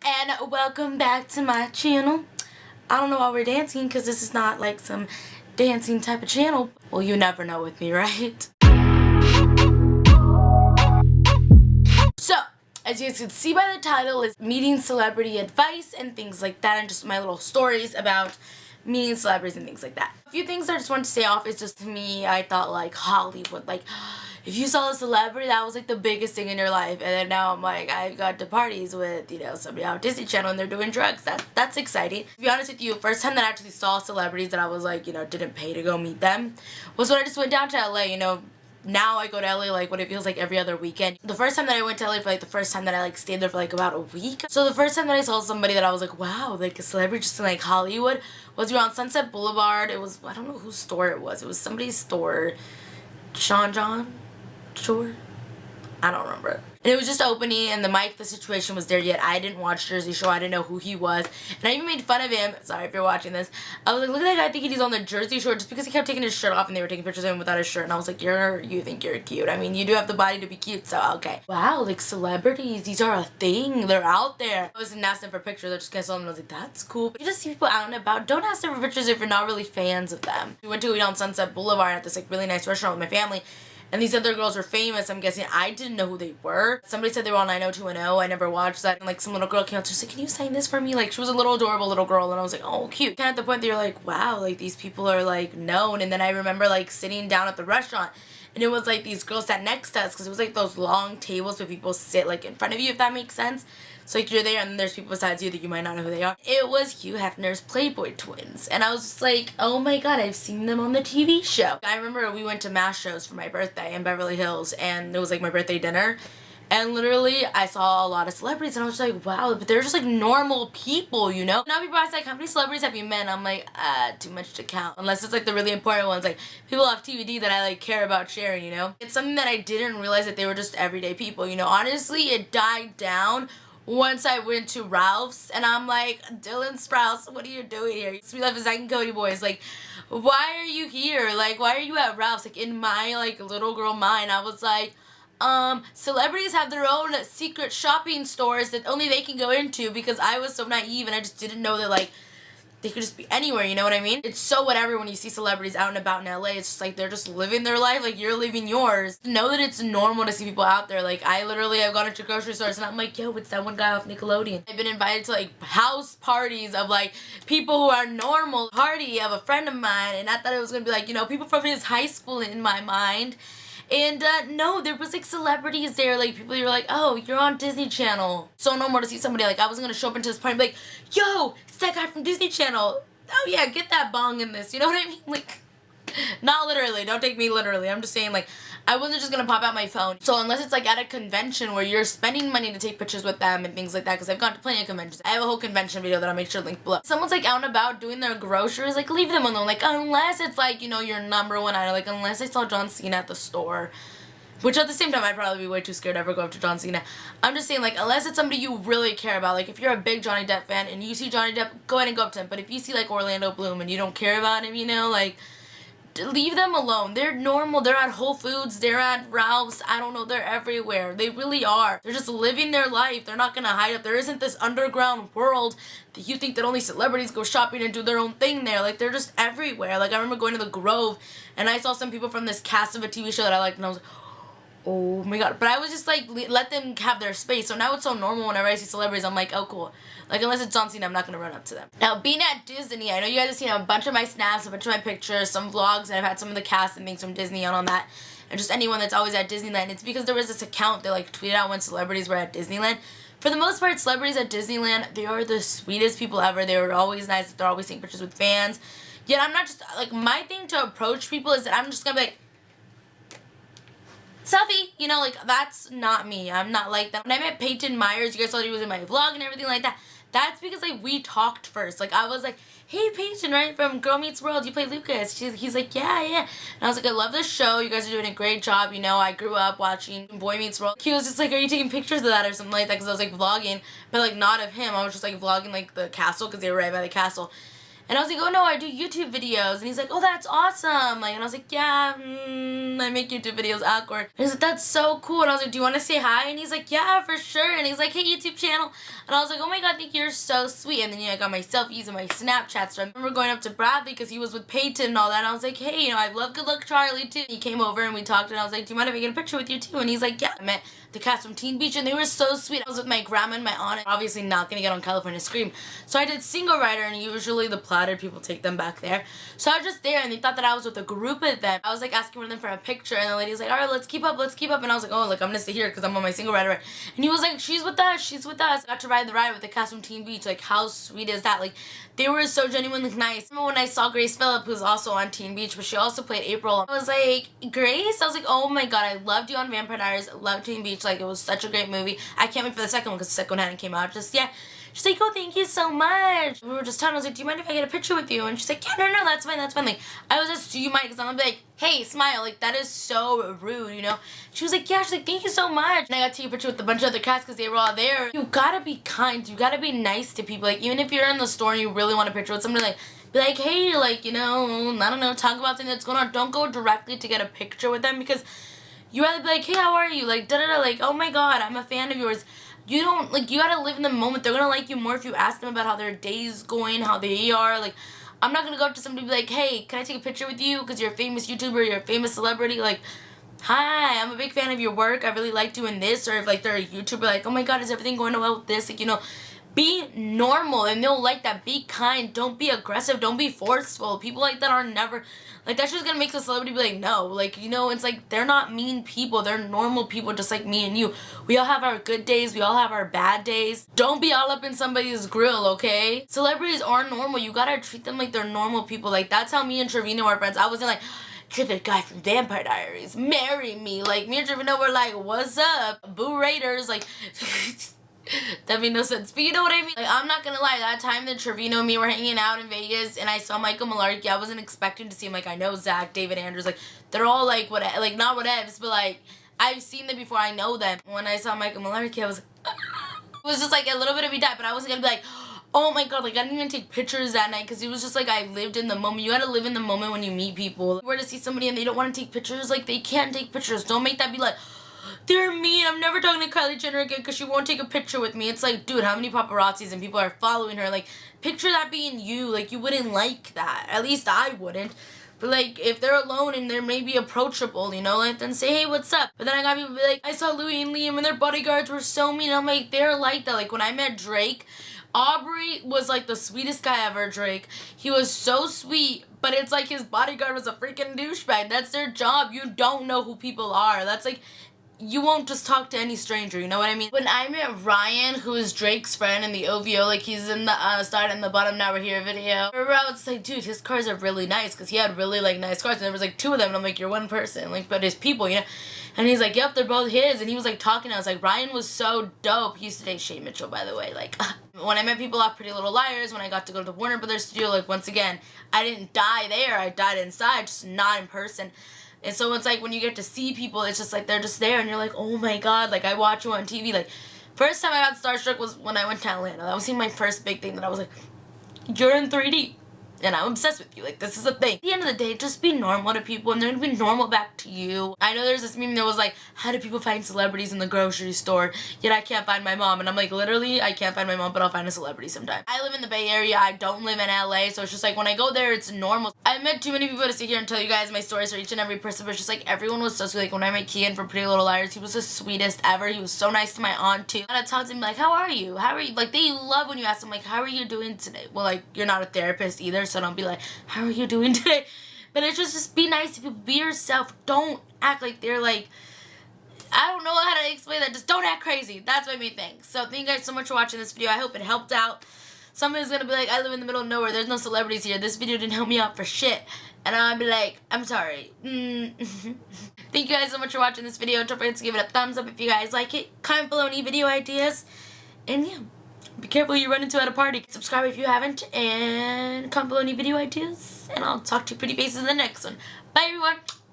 and welcome back to my channel. I don't know why we're dancing because this is not like some dancing type of channel. Well, you never know with me, right? So, as you can see by the title, is meeting celebrity advice and things like that, and just my little stories about meeting celebrities and things like that. A few things I just want to say off is just, to me, I thought like Hollywood, like if you saw a celebrity, that was like the biggest thing in your life. And then now I'm like, I've got to parties with, you know, somebody on Disney Channel and they're doing drugs. That's exciting. To be honest with you, first time that I actually saw celebrities that I was like, you know, didn't pay to go meet them was when I just went down to LA, you know. Now I go to LA like what it feels like every other weekend. The first time that I went to LA for like the first time that I like stayed there for like about a week. So the first time that I saw somebody that I was like, wow, like a celebrity just in like Hollywood was around Sunset Boulevard. It was, I don't know whose store it was. It was somebody's store. John? Sure. I don't remember. And it was just opening, and the situation was there yet. I didn't watch Jersey Shore. I didn't know who he was. And I even made fun of him. Sorry if you're watching this. I was like, look at that guy thinking he's on the Jersey Shore just because he kept taking his shirt off and they were taking pictures of him without his shirt. And I was like, you think you're cute. I mean, you do have the body to be cute, so okay. Wow, like celebrities, these are a thing. They're out there. I wasn't asking for pictures. I just kind of saw them and I was like, that's cool. But you just see people out and about. Don't ask them for pictures if you're not really fans of them. We went to eat on Sunset Boulevard at this like really nice restaurant with my family. And these other girls were famous. I'm guessing I didn't know who they were. Somebody said they were on 90210. I never watched that. And like some little girl came up to her and said, can you sign this for me? Like she was a little adorable little girl. And I was like, oh, cute. Kind of at the point that you're like, wow, like these people are like known. And then I remember like sitting down at the restaurant. And it was like these girls sat next to us because it was like those long tables where people sit like in front of you, if that makes sense. So like you're there and then there's people besides you that you might not know who they are. It was Hugh Hefner's Playboy twins. And I was just like, oh my god, I've seen them on the TV show. I remember we went to mass shows for my birthday in Beverly Hills and it was like my birthday dinner. And literally, I saw a lot of celebrities and I was just like, wow, but they're just like normal people, you know? Now people ask like, how many celebrities have you met? And I'm like, too much to count. Unless it's like the really important ones, like people off TVD that I like care about sharing, you know? It's something that I didn't realize that they were just everyday people, you know? Honestly, it died down once I went to Ralph's and I'm like, Dylan Sprouse, what are you doing here? We left as Zach and Cody boys, like, why are you here? Like, why are you at Ralph's? Like, in my, like, little girl mind, I was like, celebrities have their own secret shopping stores that only they can go into because I was so naive and I just didn't know that, like, they could just be anywhere, you know what I mean? It's so whatever when you see celebrities out and about in LA. It's just like they're just living their life like you're living yours. Know that it's normal to see people out there. Like I've gone into grocery stores and I'm like, yo, it's that one guy off Nickelodeon. I've been invited to like house parties of like people who are normal. Party of a friend of mine, and I thought it was gonna be like, you know, people from his high school in my mind. And no, there was like celebrities there, like people you're like, oh, you're on Disney Channel. So normal to see somebody like I wasn't gonna show up into this party and be like, yo, it's that guy from Disney Channel. Oh yeah, get that bong in this. You know what I mean? Like, not literally. Don't take me literally. I'm just saying like I wasn't just gonna pop out my phone. So unless it's like at a convention where you're spending money to take pictures with them and things like that, because I've gone to plenty of conventions. I have a whole convention video that I'll make sure to link below. Someone's like out and about doing their groceries, like leave them alone. Like unless it's like, you know, your number one idol. Like unless I saw John Cena at the store. Which at the same time, I'd probably be way too scared to ever go up to John Cena. I'm just saying, like, unless it's somebody you really care about. Like, if you're a big Johnny Depp fan and you see Johnny Depp, go ahead and go up to him. But if you see, like, Orlando Bloom and you don't care about him, you know, like, leave them alone. They're normal. They're at Whole Foods. They're at Ralph's. I don't know. They're everywhere. They really are. They're just living their life. They're not going to hide it. There isn't this underground world that you think that only celebrities go shopping and do their own thing there. Like, they're just everywhere. Like, I remember going to the Grove and I saw some people from this cast of a TV show that I liked and I was like, oh my god. But I was just like, let them have their space. So now it's so normal whenever I see celebrities, I'm like, oh cool. Like unless it's John Cena, I'm not going to run up to them. Now being at Disney, I know you guys have seen a bunch of my snaps, a bunch of my pictures, some vlogs, and I've had some of the cast and things from Disney on that. And just anyone that's always at Disneyland. It's because there was this account that like tweeted out when celebrities were at Disneyland. For the most part, celebrities at Disneyland, they are the sweetest people ever. They were always nice. They're always taking pictures with fans. Yet I'm not just, like my thing to approach people is that I'm just going to be like, selfie, you know, like, that's not me. I'm not like that. When I met Peyton Myers, you guys saw he was in my vlog and everything like that. That's because, like, we talked first. Like, I was like, hey, Peyton, right, from Girl Meets World, you play Lucas. He's like, yeah. And I was like, I love this show. You guys are doing a great job. You know, I grew up watching Boy Meets World. He was just like, are you taking pictures of that or something like that? Because I was, like, vlogging, but, like, not of him. I was just, like, vlogging, like, the castle because they were right by the castle. And I was like, oh no, I do YouTube videos. And he's like, oh, that's awesome. Like, and I was like, yeah, I make YouTube videos. Awkward. And he's like, that's so cool. And I was like, do you want to say hi? And he's like, yeah, for sure. And he's like, hey, YouTube channel. And I was like, oh my god, thank you, you're so sweet. And then I got my selfies and my Snapchats. So I remember going up to Bradley because he was with Peyton and all that. And I was like, hey, I love Good Luck Charlie too. He came over and we talked and I was like, do you mind if I get a picture with you too? And he's like, yeah. I met the cast from Teen Beach and they were so sweet. I was with my grandma and my aunt. Obviously not gonna get on California Scream. So I did Single Rider and usually the platted people take them back there. So I was just there and they thought that I was with a group of them. I was like asking for them for a picture and the lady was like, alright, let's keep up. And I was like, oh, like I'm gonna stay here because I'm on my Single Rider. And he was like, she's with us. I got to ride the ride with the cast from Teen Beach. Like, how sweet is that? Like, they were so genuinely nice. I remember when I saw Grace Phillip, who's also on Teen Beach, but she also played April. I was like, Grace? I was like, oh my god, I loved you on Vampire Diaries. I loved Teen Beach. Like, it was such a great movie. I can't wait for the second one because the second one hadn't came out just yet. She's like, oh, thank you so much. We were just talking. I was like, do you mind if I get a picture with you? And she's like, yeah, no, that's fine. Like, I was just, do you mind? Because I'm gonna be like, hey, smile. Like, that is so rude, you know? She was like, yeah. She's like, thank you so much. And I got to take a picture with a bunch of other cats because they were all there. You gotta be kind. You gotta be nice to people. Like, even if you're in the store and you really want a picture with somebody, like, be like, hey, like, you know, I don't know, talk about something that's going on. Don't go directly to get a picture with them because you rather be like, hey, how are you? Like, da-da-da, like, oh my god, I'm a fan of yours. You don't, like, you gotta live in the moment. They're gonna like you more if you ask them about how their day's going, how they are. Like, I'm not gonna go up to somebody and be like, hey, can I take a picture with you? Because you're a famous YouTuber, you're a famous celebrity. Like, hi, I'm a big fan of your work. I really liked doing this. Or if, like, they're a YouTuber, like, oh my god, is everything going well with this? Like, you know, be normal and they'll like that. Be kind. Don't be aggressive. Don't be forceful. People like that are never... Like, that's just gonna make the celebrity be like, no. Like, you know, it's like, they're not mean people. They're normal people just like me and you. We all have our good days. We all have our bad days. Don't be all up in somebody's grill, okay? Celebrities are normal. You gotta treat them like they're normal people. Like, that's how me and Trevino are friends. I wasn't like, you're the guy from Vampire Diaries. Marry me. Like, me and Trevino were like, what's up? Boo Raiders. Like... That made no sense, but you know what I mean? Like, I'm not gonna lie, that time that Trevino and me were hanging out in Vegas and I saw Michael Malarkey, I wasn't expecting to see him. Like, I know Zach, David Andrews, like, they're all like, what, like, not whatevs, but like, I've seen them before, I know them. When I saw Michael Malarkey, I was like, it was just like a little bit of me died, but I wasn't gonna be like, oh my god, like, I didn't even take pictures that night because it was just like, I lived in the moment. You gotta live in the moment when you meet people. If you were to see somebody and they don't want to take pictures, like, they can't take pictures. Don't make that be like, they're mean, I'm never talking to Kylie Jenner again because she won't take a picture with me. It's like, dude, how many paparazzis and people are following her? Like, picture that being you. Like, you wouldn't like that. At least I wouldn't. But, like, if they're alone and they're maybe approachable, you know, like, then say, hey, what's up? But then I got people be like, I saw Louis and Liam and their bodyguards were so mean. I'm like, they're like that. Like, when I met Drake, Aubrey was, like, the sweetest guy ever, Drake. He was so sweet, but it's like his bodyguard was a freaking douchebag. That's their job. You don't know who people are. That's, like... You won't just talk to any stranger, you know what I mean? When I met Ryan, who is Drake's friend in the OVO, like he's in the start and the bottom now we're here video. I was like, dude, his cars are really nice because he had really like nice cars and there was like two of them and I'm like, you're one person, like, but his people, you know? And he's like, yep, they're both his. And he was like talking, I was like, Ryan was so dope. He used to date Shay Mitchell, by the way. Like, when I met people off Pretty Little Liars, when I got to go to the Warner Brothers studio, like, once again, I didn't die there, I died inside, just not in person. And so it's like when you get to see people, it's just like they're just there and you're like, oh my god, like I watch you on TV. Like, first time I got starstruck was when I went to Atlanta. That was my first big thing that I was like, you're in 3D. And I'm obsessed with you. Like, this is a thing. At the end of the day, just be normal to people and they're gonna be normal back to you. I know there's this meme that was like, how do people find celebrities in the grocery store? Yet I can't find my mom. And I'm like, literally, I can't find my mom, but I'll find a celebrity sometime. I live in the Bay Area. I don't live in LA. So it's just like, when I go there, it's normal. I've met too many people to sit here and tell you guys my stories for each and every person, but it's just like, everyone was so sweet. Like, when I met Kian from Pretty Little Liars, he was the sweetest ever. He was so nice to my aunt, too. And I talked to him like, how are you? How are you? Like, they love when you ask them, like, how are you doing today? Well, like, you're not a therapist either, so don't be like, how are you doing today? But it's just be nice to people. Be yourself. Don't act like they're like, I don't know how to explain that. Just don't act crazy. That's my main thing. So thank you guys so much for watching this video. I hope it helped out. Somebody's gonna be like, I live in the middle of nowhere. There's no celebrities here. This video didn't help me out for shit. And I'll be like, I'm sorry. Thank you guys so much for watching this video. Don't forget to give it a thumbs up if you guys like it. Comment below any video ideas. And yeah. Be careful who you run into at a party. Subscribe if you haven't, and comment below any video ideas, and I'll talk to you pretty faces in the next one. Bye, everyone!